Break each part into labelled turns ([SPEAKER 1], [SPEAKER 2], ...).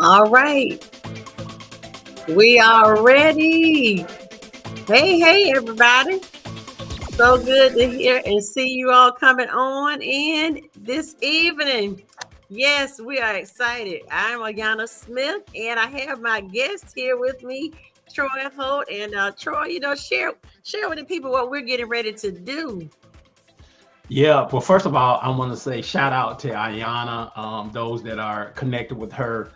[SPEAKER 1] All right, we are ready. Hey, hey, everybody. So good to hear and see you all coming on in this evening. Yes, we are excited. I'm Ayanna Smith, and I have my guest here with me, Troy Holt. And Troy, share with the people what we're getting ready to do.
[SPEAKER 2] Yeah, well, first of all, I want to say shout out to Ayanna, those that are connected with her.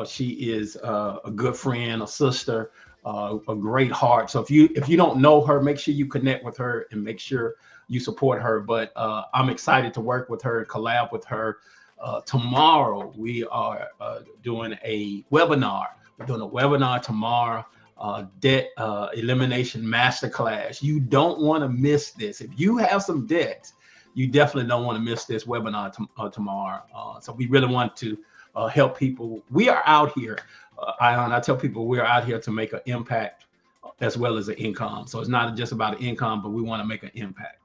[SPEAKER 2] She is a good friend, a sister, a great heart. So if you don't know her, make sure you connect with her and make sure you support her. But I'm excited to work with her and collab with her. Tomorrow we are doing a webinar. We're doing a webinar tomorrow. Debt elimination masterclass. You don't want to miss this. If you have some debt, you definitely don't want to miss this webinar tomorrow. So we really want to help people. We are out here. I tell people we're out here to make an impact as well as an income. So it's not just about an income, but we want to make an impact.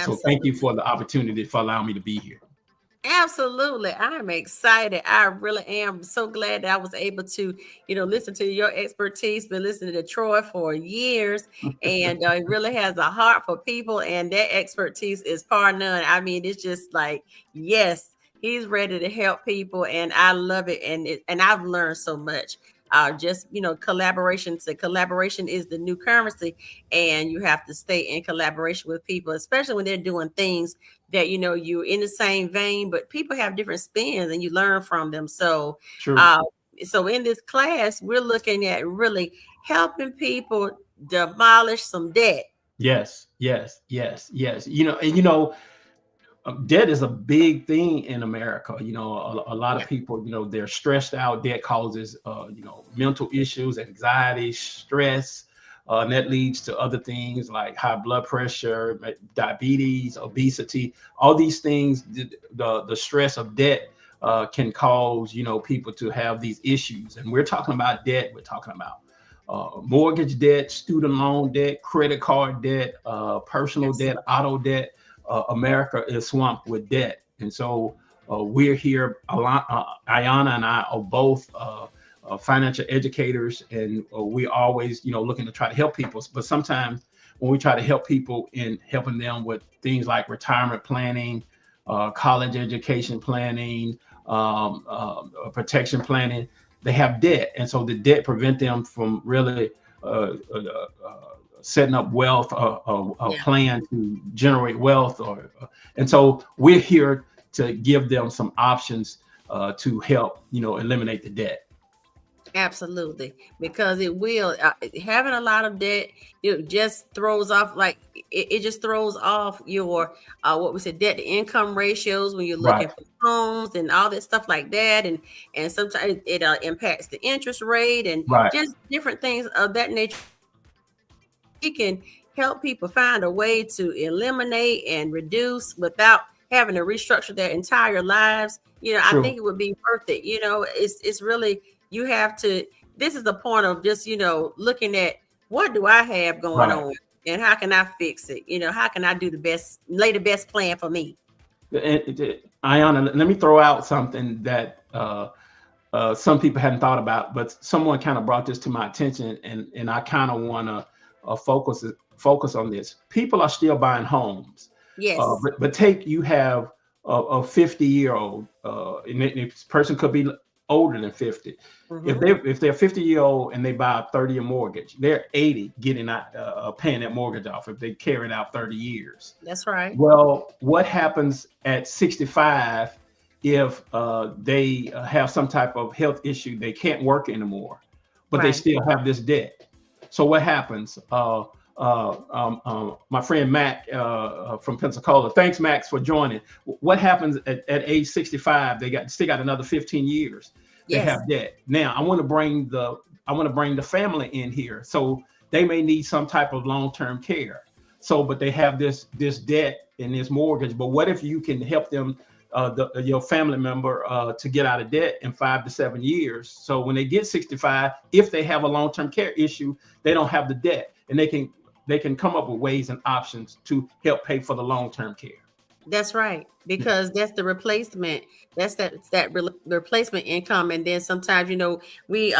[SPEAKER 2] So thank you for the opportunity for allowing me to be here.
[SPEAKER 1] Absolutely. I'm excited. I really am so glad that I was able to, listen to your expertise. Been listening to Troy for years, and he really has a heart for people, and that expertise is par none. I mean, it's just like, yes, he's ready to help people, and I love it. And I've learned so much. Collaboration. So collaboration is the new currency, and you have to stay in collaboration with people, especially when they're doing things that you're in the same vein, but people have different spins and you learn from them. So so in this class, we're looking at really helping people demolish some debt.
[SPEAKER 2] Yes. Debt is a big thing in America. A lot of people, they're stressed out. Debt causes, mental issues, anxiety, stress. And that leads to other things like high blood pressure, diabetes, obesity. All these things, the stress of debt can cause, people to have these issues. And we're talking about debt. We're talking about mortgage debt, student loan debt, credit card debt, personal debt, auto debt. America is swamped with debt. And so we're here. Ayanna and I are both financial educators, and we're always, looking to try to help people. But sometimes when we try to help people in helping them with things like retirement planning, college education planning, protection planning, they have debt. And so the debt prevent them from really setting up wealth, a plan to generate wealth. And so we're here to give them some options to help, eliminate the debt.
[SPEAKER 1] Absolutely, because it will having a lot of debt, it just throws off it just throws off your what we said, debt to income ratios when you're looking for homes and all that stuff like that, and sometimes it impacts the interest rate and just different things of that nature. We can help people find a way to eliminate and reduce without having to restructure their entire lives. I think it would be worth it. It's really, you have to, this is the point of just, looking at what do I have going on and how can I fix it? How can I do lay the best plan for me?
[SPEAKER 2] Ayanna, let me throw out something that some people hadn't thought about, but someone kind of brought this to my attention, and I kind of want to focus on this. People are still buying homes.
[SPEAKER 1] Yes.
[SPEAKER 2] But you have a 50-year-old, and this person could be older than 50. Mm-hmm. If they're 50-year-old and they buy a 30-year mortgage, they're 80 getting out paying that mortgage off if they carry it out 30 years.
[SPEAKER 1] That's right.
[SPEAKER 2] Well, what happens at 65 if they have some type of health issue? They can't work anymore, but they still have this debt. So what happens? My friend Mac from Pensacola. Thanks, Max, for joining. What happens at age 65? They still got another 15 years. They have debt. Now I want to bring the family in here. So they may need some type of long-term care. But they have this debt and this mortgage. But what if you can help them, your family member, to get out of debt in 5 to 7 years? So when they get 65, if they have a long-term care issue, they don't have the debt, and they can come up with ways and options to help pay for the long-term care.
[SPEAKER 1] That's right,
[SPEAKER 2] Yeah.
[SPEAKER 1] because that's the replacement. That's replacement income, and then sometimes we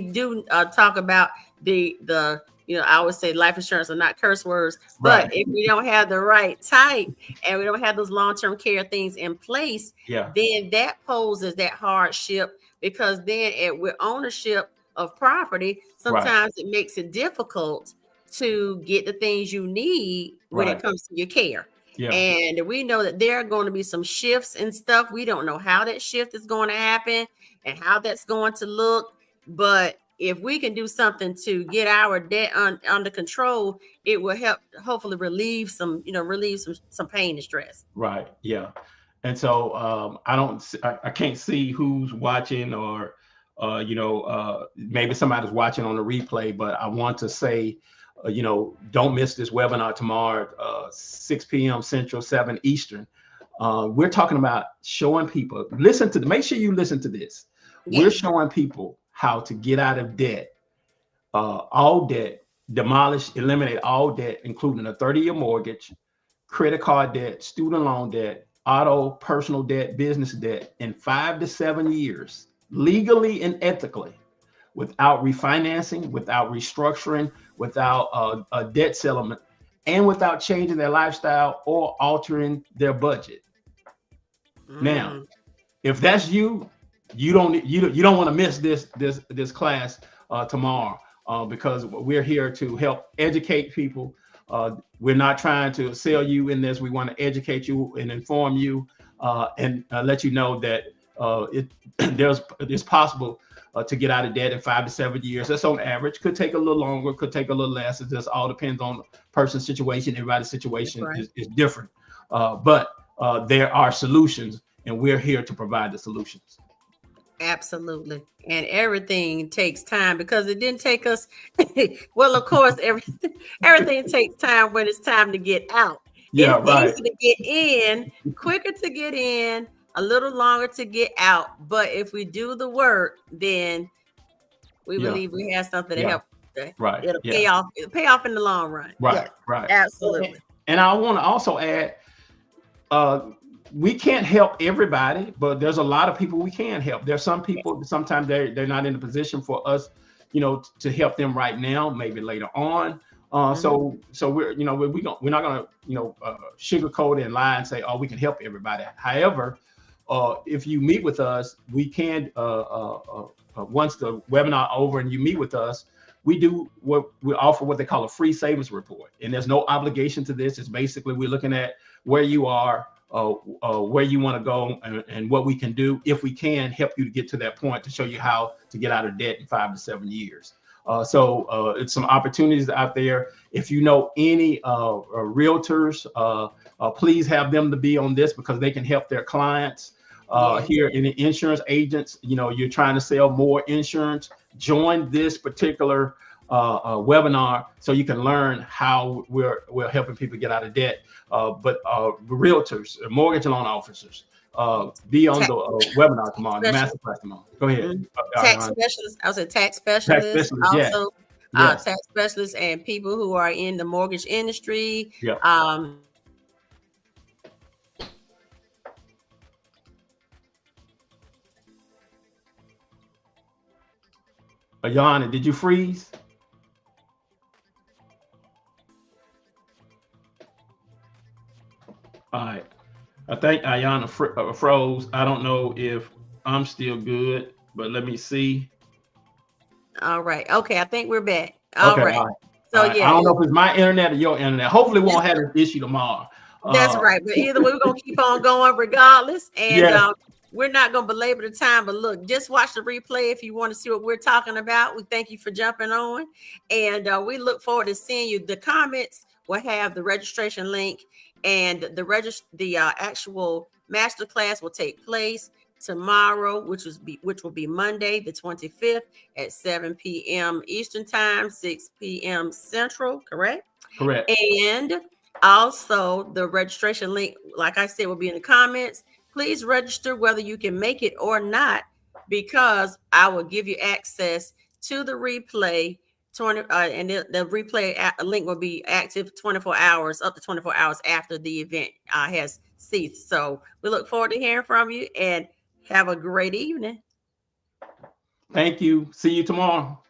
[SPEAKER 1] do talk about the I always say life insurance are not curse words, but
[SPEAKER 2] Right.
[SPEAKER 1] if we don't have the right type and we don't have those long term care things in place,
[SPEAKER 2] Yeah.
[SPEAKER 1] then that poses that hardship because then with ownership of property,
[SPEAKER 2] Right.
[SPEAKER 1] sometimes it makes it difficult to get the things you need when it
[SPEAKER 2] Right.
[SPEAKER 1] comes to your care.
[SPEAKER 2] Yeah.
[SPEAKER 1] And we know that there are going to be some shifts and stuff. We don't know how that shift is going to happen and how that's going to look. But if we can do something to get our debt under control, it will help hopefully relieve some pain and stress.
[SPEAKER 2] Right. Yeah. And so I don't, I can't see who's watching or, maybe somebody's watching on the replay, but I want to say, don't miss this webinar tomorrow, 6 p.m. Central, 7 Eastern. We're talking about showing people, make sure you listen to this. We're
[SPEAKER 1] Yes.
[SPEAKER 2] showing people how to get out of debt, all debt, demolish, eliminate all debt, including a 30-year mortgage, credit card debt, student loan debt, auto, personal debt, business debt in 5 to 7 years, legally and ethically, without refinancing, without restructuring, without a debt settlement, and without changing their lifestyle or altering their budget. Now,
[SPEAKER 1] Mm.
[SPEAKER 2] if that's you, you don't want to miss this class tomorrow, because we're here to help educate people. We're not trying to sell you in this. We want to educate you and inform you, and let you know that it's possible to get out of debt in 5 to 7 years. That's on average. Could take a little longer, could take a little less. It just all depends on the person's situation. Everybody's situation is different, but there are solutions, and we're here to provide the solutions.
[SPEAKER 1] Absolutely. And everything takes time because it didn't take us. Well, of course, everything takes time when it's time to get out.
[SPEAKER 2] Yeah,
[SPEAKER 1] It's
[SPEAKER 2] right.
[SPEAKER 1] easy to get in, quicker to get in, a little longer to get out. But if we do the work, then we
[SPEAKER 2] Yeah,
[SPEAKER 1] believe we have something to
[SPEAKER 2] yeah,
[SPEAKER 1] help.
[SPEAKER 2] right.
[SPEAKER 1] It'll
[SPEAKER 2] Yeah,
[SPEAKER 1] pay off. It'll pay off in the long run.
[SPEAKER 2] right,
[SPEAKER 1] Yes,
[SPEAKER 2] right.
[SPEAKER 1] absolutely.
[SPEAKER 2] And I want to also add, uh, we can't help everybody, but there's a lot of people we can help. There's some people sometimes they're not in a position for us, to help them right now, maybe later on. So we're not gonna sugarcoat and lie and say, oh, we can help everybody. However, if you meet with us, we can once the webinar over and you meet with us, we offer what they call a free savings report, and there's no obligation to this. It's basically we're looking at where you are, where you want to go, and what we can do if we can help you to get to that point to show you how to get out of debt in 5 to 7 years. So it's some opportunities out there. If you know any realtors, please have them to be on this because they can help their clients. Here in the insurance agents, you're trying to sell more insurance, join this particular webinar so you can learn how we're helping people get out of debt. But realtors, mortgage loan officers, be on the webinar tomorrow, the masterclass tomorrow. Go ahead.
[SPEAKER 1] Tax specialists. I was a tax
[SPEAKER 2] Tax
[SPEAKER 1] specialist.
[SPEAKER 2] specialist, yes.
[SPEAKER 1] Also,
[SPEAKER 2] Yes.
[SPEAKER 1] tax specialists and people who are in the mortgage industry.
[SPEAKER 2] Yeah. Ayanna, did you freeze? All right. I think Ayanna froze. I don't know if I'm still good, but let me see.
[SPEAKER 1] All right. Okay. I think we're back. All
[SPEAKER 2] Okay.
[SPEAKER 1] right.
[SPEAKER 2] All right.
[SPEAKER 1] So
[SPEAKER 2] All right.
[SPEAKER 1] yeah,
[SPEAKER 2] I don't know if it's my internet or your internet. Hopefully, we won't have this issue tomorrow.
[SPEAKER 1] that's right. But either way, we're gonna keep on going regardless. And
[SPEAKER 2] Yeah.
[SPEAKER 1] we're not gonna belabor the time. But look, just watch the replay if you want to see what we're talking about. We thank you for jumping on, and we look forward to seeing you. The comments will have the registration link, and the actual masterclass will take place tomorrow, which will be Monday, the 25th at 7 p.m. Eastern Time, 6 p.m. Central. Correct.
[SPEAKER 2] Correct.
[SPEAKER 1] And also, the registration link, like I said, will be in the comments. Please register whether you can make it or not, because I will give you access to the replay and the replay link will be active 24 hours, up to 24 hours after the event has ceased. So we look forward to hearing from you, and have a great evening.
[SPEAKER 2] Thank you. See you tomorrow.